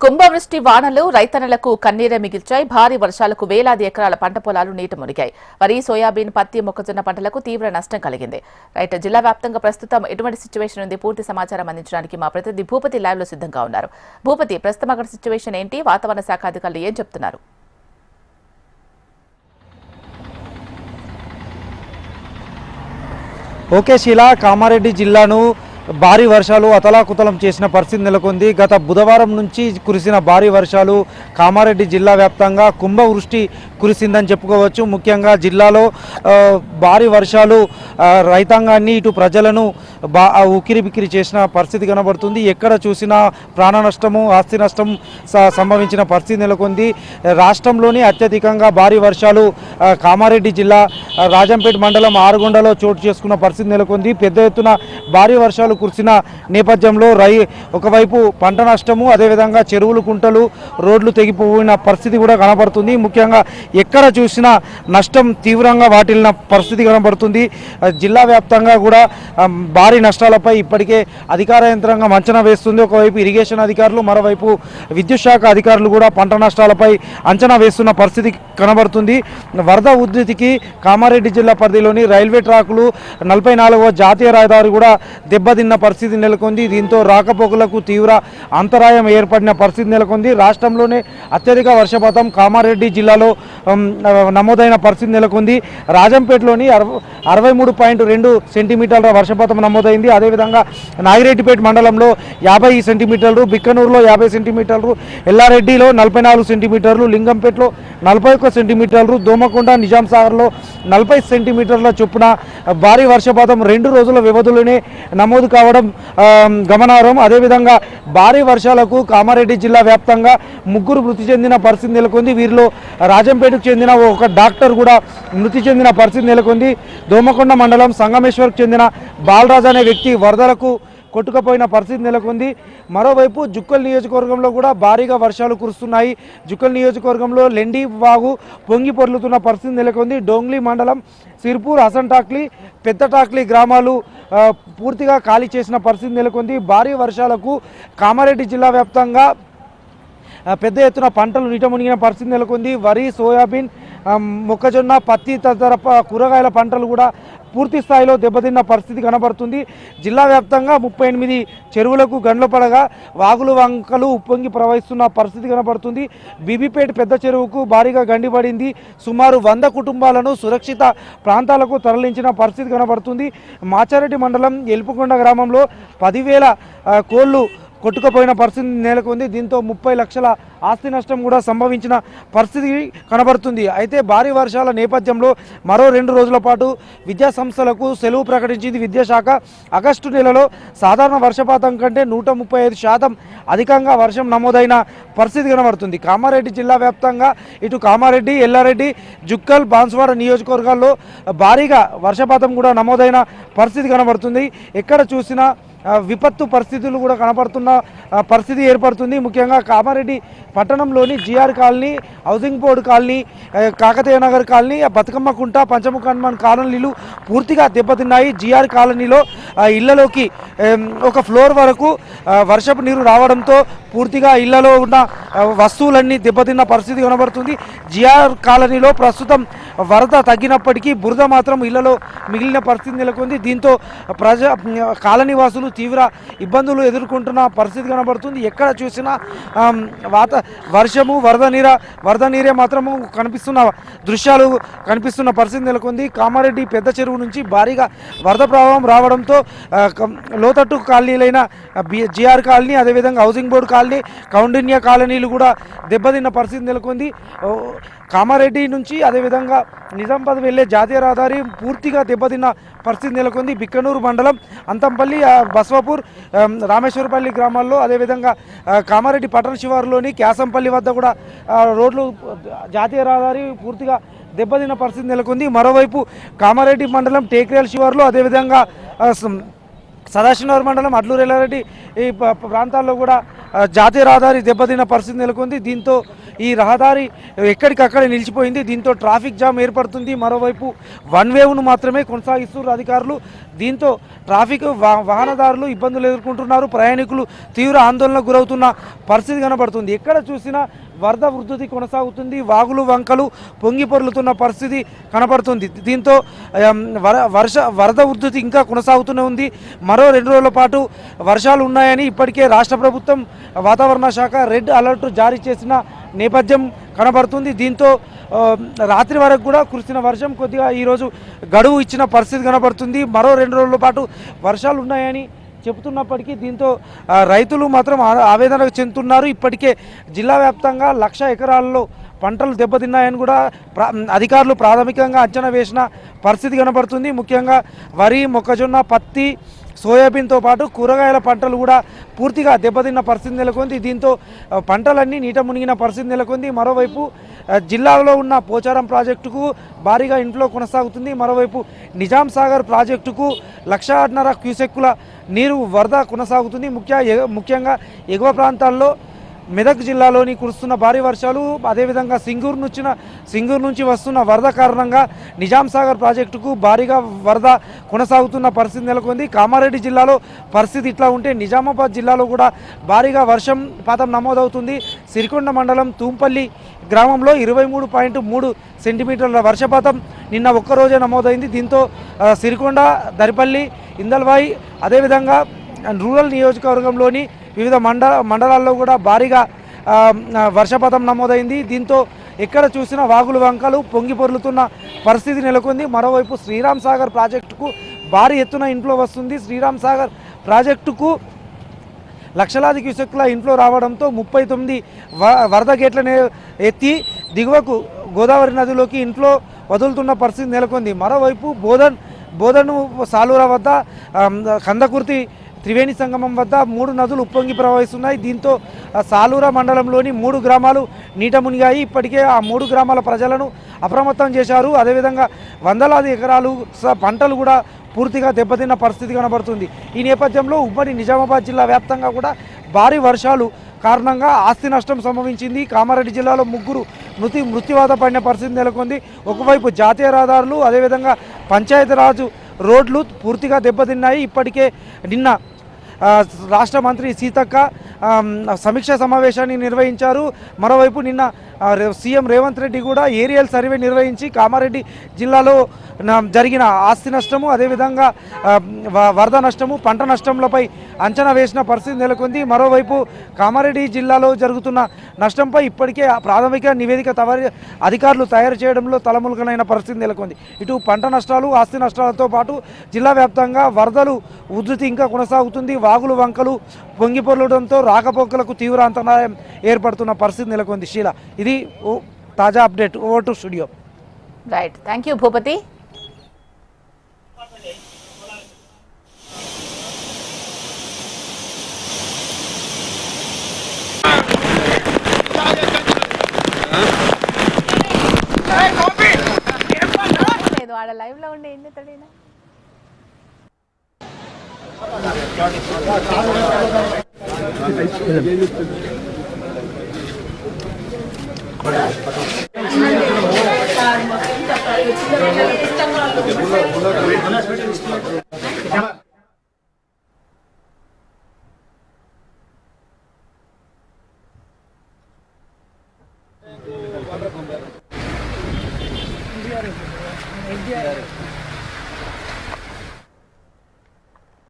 కుంభవృష్టి వానలు రైతన్నలకు కన్నీరే మిగిల్చాయి. భారీ వర్షాలకు వేలాది ఎకరాల పంట పొలాలు నీట మునిగాయి. వరి, సోయాబీన్, పత్తి, మొక్కజొన్న పంటలకు తీవ్ర నష్టం కలిగింది. జిల్లా వ్యాప్తంగా ప్రస్తుతం ఎటువంటి సిచ్యువేషన్ ఉంది? పూర్తి సమాచారం అందించడానికి మా ప్రతినిధి భూపతి లైవ్ లో సిద్ధంగా ఉన్నారు. భూపతి, ప్రస్తుతం అక్కడ సిచ్యువేషన్ ఏంటి? వాతావరణ శాఖ అధికారులు ఏం చెప్తున్నారు? ఓకే శీలా, కామారెడ్డి జిల్లాను భారీ వర్షాలు అతలాకుతలం చేసిన పరిస్థితి నెలకొంది. గత బుధవారం నుంచి కురిసిన భారీ వర్షాలు కామారెడ్డి జిల్లా వ్యాప్తంగా కుంభవృష్టి కురిసిందని చెప్పుకోవచ్చు. ముఖ్యంగా జిల్లాలో భారీ వర్షాలు రైతాంగాన్ని ఇటు ప్రజలను ఉక్కిరిబిక్కిరి చేసిన పరిస్థితి కనబడుతుంది. ఎక్కడ చూసినా ప్రాణ నష్టము, ఆస్తి నష్టం సంభవించిన పరిస్థితి నెలకొంది. రాష్ట్రంలోని అత్యధికంగా భారీ వర్షాలు కామారెడ్డి జిల్లా రాజంపేట మండలం ఆరుగొండలో చోటు చేసుకున్న పరిస్థితి నెలకొంది. పెద్ద ఎత్తున భారీ వర్షాలు కురిసిన నేపథ్యంలో ఒకవైపు పంట నష్టము, అదేవిధంగా చెరువులు, కుంటలు, రోడ్లు తెగిపోయిన పరిస్థితి కూడా కనబడుతుంది. ముఖ్యంగా ఎక్కడ చూసినా నష్టం తీవ్రంగా వాటిల్లిన పరిస్థితి కనబడుతుంది. జిల్లా వ్యాప్తంగా కూడా భారీ నష్టాలపై ఇప్పటికే అధికార యంత్రాంగం అంచనా వేస్తుంది. ఒకవైపు ఇరిగేషన్ అధికారులు, మరోవైపు విద్యుత్ శాఖ అధికారులు కూడా పంట నష్టాలపై అంచనా వేస్తున్న పరిస్థితి కనబడుతుంది. వరద ఉధృతికి కామారెడ్డి జిల్లా పరిధిలోని రైల్వే ట్రాకులు, 44వ జాతీయ రహదారి కూడా దెబ్బతిన్న పరిస్థితి నెలకొంది. దీంతో రాకపోకలకు తీవ్ర అంతరాయం ఏర్పడిన పరిస్థితి నెలకొంది. రాష్ట్రంలోనే అత్యధిక వర్షపాతం కామారెడ్డి జిల్లాలో నమోదైన పరిస్థితి నెలకొంది. రాజంపేటలోని 63.2 సెంటీమీటర్ల వర్షపాతం నమోదైంది. అదేవిధంగా నాగిరెడ్డిపేట మండలంలో 50 సెంటీమీటర్లు, బిక్కనూరులో 50 సెంటీమీటర్లు, ఎల్లారెడ్డిలో 44 సెంటీమీటర్లు, లింగంపేటలో 41 సెంటీమీటర్లు, దోమకొండ, నిజాం సాగర్లో 40 సెంటీమీటర్ల చొప్పున భారీ వర్షపాతం 2 రోజుల వ్యవధిలోనే నమోదు కావడం గమనార్హం. అదేవిధంగా భారీ వర్షాలకు కామారెడ్డి జిల్లా వ్యాప్తంగా 3 మృతి చెందిన పరిస్థితి నెలకొంది. వీరిలో రాజంపేటకు చెందిన ఒక డాక్టర్ కూడా మృతి చెందిన పరిస్థితి నెలకొంది. దోమకొండ మండలం సంగమేశ్వర్కు చెందిన బాలరాజ్ అనే వ్యక్తి వరదలకు కొట్టుకుపోయిన పరిస్థితి నెలకొంది. మరోవైపు జుక్కల్ నియోజకవర్గంలో కూడా భారీగా వర్షాలు కురుస్తున్నాయి. జుక్కల్ నియోజకవర్గంలో లెండి వాగు పొంగి పొర్లుతున్న పరిస్థితి నెలకొంది. డోంగ్లీ మండలం సిర్పూర్, హసన్టాక్లీ, పెద్దటాక్లీ గ్రామాలు పూర్తిగా ఖాళీ చేసిన పరిస్థితి నెలకొంది. భారీ వర్షాలకు కామారెడ్డి జిల్లా వ్యాప్తంగా పెద్ద ఎత్తున పంటలు నీట మునిగిన పరిస్థితి నెలకొంది. వరి, సోయాబీన్, మొక్కజొన్న, పత్తి తదితర కూరగాయల పంటలు కూడా పూర్తి స్థాయిలో దెబ్బతిన్న పరిస్థితి కనబడుతుంది. జిల్లా వ్యాప్తంగా 38 చెరువులకు గండ్లు పడగా వాగులు, వంకలు ఉప్పొంగి ప్రవహిస్తున్న పరిస్థితి కనబడుతుంది. బీబీపేట పెద్ద చెరువుకు భారీగా గండిపడింది. సుమారు 100 కుటుంబాలను సురక్షిత ప్రాంతాలకు తరలించిన పరిస్థితి కనబడుతుంది. మాచారెడ్డి మండలం ఎల్పుకొండ గ్రామంలో 10,000 కోళ్లు కొట్టుకుపోయిన పరిస్థితి నెలకొంది. దీంతో 30 లక్షల ఆస్తి నష్టం కూడా సంభవించిన పరిస్థితి కనబడుతుంది. అయితే భారీ వర్షాల నేపథ్యంలో మరో 2 రోజుల పాటు విద్యా సంస్థలకు సెలవు ప్రకటించింది విద్యాశాఖ. ఆగస్టు నెలలో సాధారణ వర్షపాతం కంటే 135% అధికంగా వర్షం నమోదైన పరిస్థితి కనబడుతుంది. కామారెడ్డి జిల్లా వ్యాప్తంగా ఇటు కామారెడ్డి, ఎల్లారెడ్డి, జుక్కల్, బాన్సువాడ నియోజకవర్గాల్లో భారీగా వర్షపాతం కూడా నమోదైన పరిస్థితి కనబడుతుంది. ఎక్కడ చూసినా విపత్తు పరిస్థితులు కూడా కనపడుతున్న పరిస్థితి ఏర్పడుతుంది. ముఖ్యంగా కామారెడ్డి పట్టణంలోని GR colony, housing board colony, Kakatiya Nagar colony, Bathukamma Kunta, Panchamukha Hanuman కాలనీలు పూర్తిగా దెబ్బతిన్నాయి. జిఆర్ కాలనీలో ఇళ్లలోకి ఒక ఫ్లోర్ వరకు వర్షపు నీరు రావడంతో పూర్తిగా ఇళ్లలో ఉన్న వస్తువులన్నీ దెబ్బతిన్న పరిస్థితి కనబడుతుంది. జిఆర్ కాలనీలో ప్రస్తుతం వరద తగ్గినప్పటికీ బురద మాత్రం ఇళ్లలో మిగిలిన పరిస్థితి నెలకొంది. దీంతో కాలనీ వాసులు తీవ్ర ఇబ్బందులు ఎదుర్కొంటున్న పరిస్థితి కనబడుతుంది. ఎక్కడ చూసినా వర్షము, వరద నీరే మాత్రము కనిపిస్తున్న దృశ్యాలు కనిపిస్తున్న పరిస్థితి నెలకొంది. కామారెడ్డి పెద్ద చెరువు నుంచి భారీగా వరద ప్రవాహం రావడంతో లోతట్టు కాలనీలైన జిఆర్ కాలనీ, అదేవిధంగా హౌసింగ్ బోర్డు కాలనీ, కౌండిన్య కాలనీలు కూడా దెబ్బతిన్న పరిస్థితి నెలకొంది. కామారెడ్డి నుంచి అదేవిధంగా నిజామాబాద్ వెళ్లే జాతీయ రహదారి పూర్తిగా దెబ్బతిన్న పరిస్థితి నెలకొంది. బిక్కనూరు మండలం, అంతంపల్లి, బస్వాపూర్, రామేశ్వరపల్లి గ్రామాల్లో, అదేవిధంగా కామారెడ్డి పట్టణ శివారులోని క్యాసంపల్లి వద్ద కూడా రోడ్లు, జాతీయ రహదారి పూర్తిగా దెబ్బతిన్న పరిస్థితి నెలకొంది. మరోవైపు కామారెడ్డి మండలం టేక్రేల్ శివారులో, అదేవిధంగా సదాశివనగర్ మండలం అడ్లూరు ఎల్లారెడ్డి ఈ ప్రాంతాల్లో కూడా జాతీయ రహదారి దెబ్బతిన్న పరిస్థితి నెలకొంది. దీంతో ఈ రహదారి ఎక్కడికక్కడ నిలిచిపోయింది. దీంతో ట్రాఫిక్ జామ్ ఏర్పడుతుంది. మరోవైపు వన్ వేవ్ను మాత్రమే కొనసాగిస్తున్నారు అధికారులు. దీంతో ట్రాఫిక్ వాహనదారులు ఇబ్బందులు ఎదుర్కొంటున్నారు. ప్రయాణికులు తీవ్ర ఆందోళనకు గురవుతున్న పరిస్థితి కనబడుతుంది. ఎక్కడ చూసినా వరద ఉధృతి కొనసాగుతుంది. వాగులు వంకలు పొంగి పొర్లుతున్న పరిస్థితి కనబడుతుంది. దీంతో వరద ఉధృతి ఇంకా కొనసాగుతూనే ఉంది. మరో 2 రోజుల పాటు వర్షాలు ఉన్నాయని ఇప్పటికే రాష్ట్ర ప్రభుత్వం వాతావరణ శాఖ రెడ్ అలర్ట్ జారీ చేసిన నేపథ్యం కనబడుతుంది. దీంతో రాత్రి వరకు కూడా కురిసిన వర్షం కొద్దిగా ఈరోజు గడువు ఇచ్చిన పరిస్థితి కనబడుతుంది. మరో 2 రోజుల పాటు వర్షాలు ఉన్నాయని చెబుతున్నప్పటికీ దీంతో రైతులు మాత్రం ఆవేదన చెందుతున్నారు. ఇప్పటికే జిల్లా వ్యాప్తంగా 1,00,000 ఎకరాల్లో పంటలు దెబ్బతిన్నాయని కూడా అధికారులు ప్రాథమికంగా అంచనా వేసిన పరిస్థితి కనబడుతుంది. ముఖ్యంగా వరి, మొక్కజొన్న, పత్తి, సోయాబీన్తో పాటు కూరగాయల పంటలు కూడా పూర్తిగా దెబ్బతిన్న పరిస్థితి నెలకొంది. దీంతో పంటలన్నీ నీట మునిగిన పరిస్థితి నెలకొంది. మరోవైపు జిల్లాలో ఉన్న పోచారం ప్రాజెక్టుకు భారీగా ఇన్ఫ్లో కొనసాగుతుంది. మరోవైపు నిజాం సాగర్ ప్రాజెక్టుకు 1,50,000 క్యూసెక్కుల నీరు వరద కొనసాగుతుంది. ముఖ్యంగా ఎగువ ప్రాంతాల్లో మెదక్ జిల్లాలోని కురుస్తున్న భారీ వర్షాలు, అదేవిధంగా సింగూరు నుంచి వస్తున్న వరద కారణంగా నిజాం సాగర్ ప్రాజెక్టుకు భారీగా వరద కొనసాగుతున్న పరిస్థితి నెలకొంది. కామారెడ్డి జిల్లాలో పరిస్థితి ఇట్లా ఉంటే నిజామాబాద్ జిల్లాలో కూడా భారీగా వర్షపాతం నమోదవుతుంది. సిరికొండ మండలం తూంపల్లి గ్రామంలో 23.3 సెంటీమీటర్ల వర్షపాతం నిన్న ఒక్కరోజే నమోదైంది. దీంతో సిరికొండ, దరిపల్లి, ఇందల్వాయి, అదేవిధంగా రూరల్ నియోజకవర్గంలోని వివిధ మండలాల్లో కూడా భారీగా వర్షపాతం నమోదైంది. దీంతో ఎక్కడ చూసినా వాగులు వంకలు పొంగి పొర్లుతున్న పరిస్థితి నెలకొంది. మరోవైపు శ్రీరామ్ సాగర్ ప్రాజెక్టుకు భారీ ఎత్తున ఇన్ఫ్లో వస్తుంది. శ్రీరామ్ సాగర్ ప్రాజెక్టుకు లక్షలాది క్యూసెక్ల ఇన్ఫ్లో రావడంతో 39 వరద గేట్లను ఎత్తి దిగువకు గోదావరి నదిలోకి ఇన్ఫ్లో వదులుతున్న పరిస్థితి నెలకొంది. మరోవైపు బోధను సాలూరా వద్ద, కందకుర్తి త్రివేణి సంగమం వద్ద 3 నదులు ఉప్పొంగి ప్రవహిస్తున్నాయి. దీంతో సాలూరా మండలంలోని 3 గ్రామాలు నీట మునిగాయి. ఇప్పటికే ఆ 3 గ్రామాల ప్రజలను అప్రమత్తం చేశారు. అదేవిధంగా వందలాది ఎకరాలు పంటలు కూడా పూర్తిగా దెబ్బతిన్న పరిస్థితి కనబడుతుంది. ఈ నేపథ్యంలో ఉమ్మడి నిజామాబాద్ జిల్లా వ్యాప్తంగా కూడా భారీ వర్షాలు కారణంగా ఆస్తి నష్టం సంభవించింది. కామారెడ్డి జిల్లాలో 3 మృత్యువాత పడిన పరిస్థితి నెలకొంది. ఒకవైపు జాతీయ రహదారులు, అదేవిధంగా పంచాయతీరాజ్ రోడ్లు పూర్తిగా దెబ్బతిన్నాయి. ఇప్పటికే నిన్న రాష్ట్ర మంత్రి సీతక్క సమీక్ష సమావేశాన్ని నిర్వహించారు. మరోవైపు నిన్న సీఎం రేవంత్ రెడ్డి కూడా ఏరియల్ సర్వే నిర్వహించి కామారెడ్డి జిల్లాలో జరిగిన ఆస్తి నష్టము, అదేవిధంగా వరద నష్టము, పంట నష్టంలపై అంచనా వేసిన పరిస్థితి నెలకొంది. మరోవైపు కామారెడ్డి జిల్లాలో జరుగుతున్న నష్టంపై ఇప్పటికే ప్రాథమిక నివేదిక అధికారులు తయారు చేయడంలో తలములకనైన పరిస్థితి నెలకొంది. ఇటు పంట నష్టాలు, ఆస్తి నష్టాలతో పాటు జిల్లా వ్యాప్తంగా వరదలు ఉధృతి ఇంకా కొనసాగుతుంది. వాగులు వంకలు పొంగిపొర్లడంతో రాకపోకలకు తీవ్ర అంతరాయం ఏర్పడుతున్న పరిస్థితి నెలకొంది. శీల, ఇది తాజా update. Over to studio. Right, thank you Bhupathi. ఆడ లైవ్ లో ఉండే ఎన్ని తడినా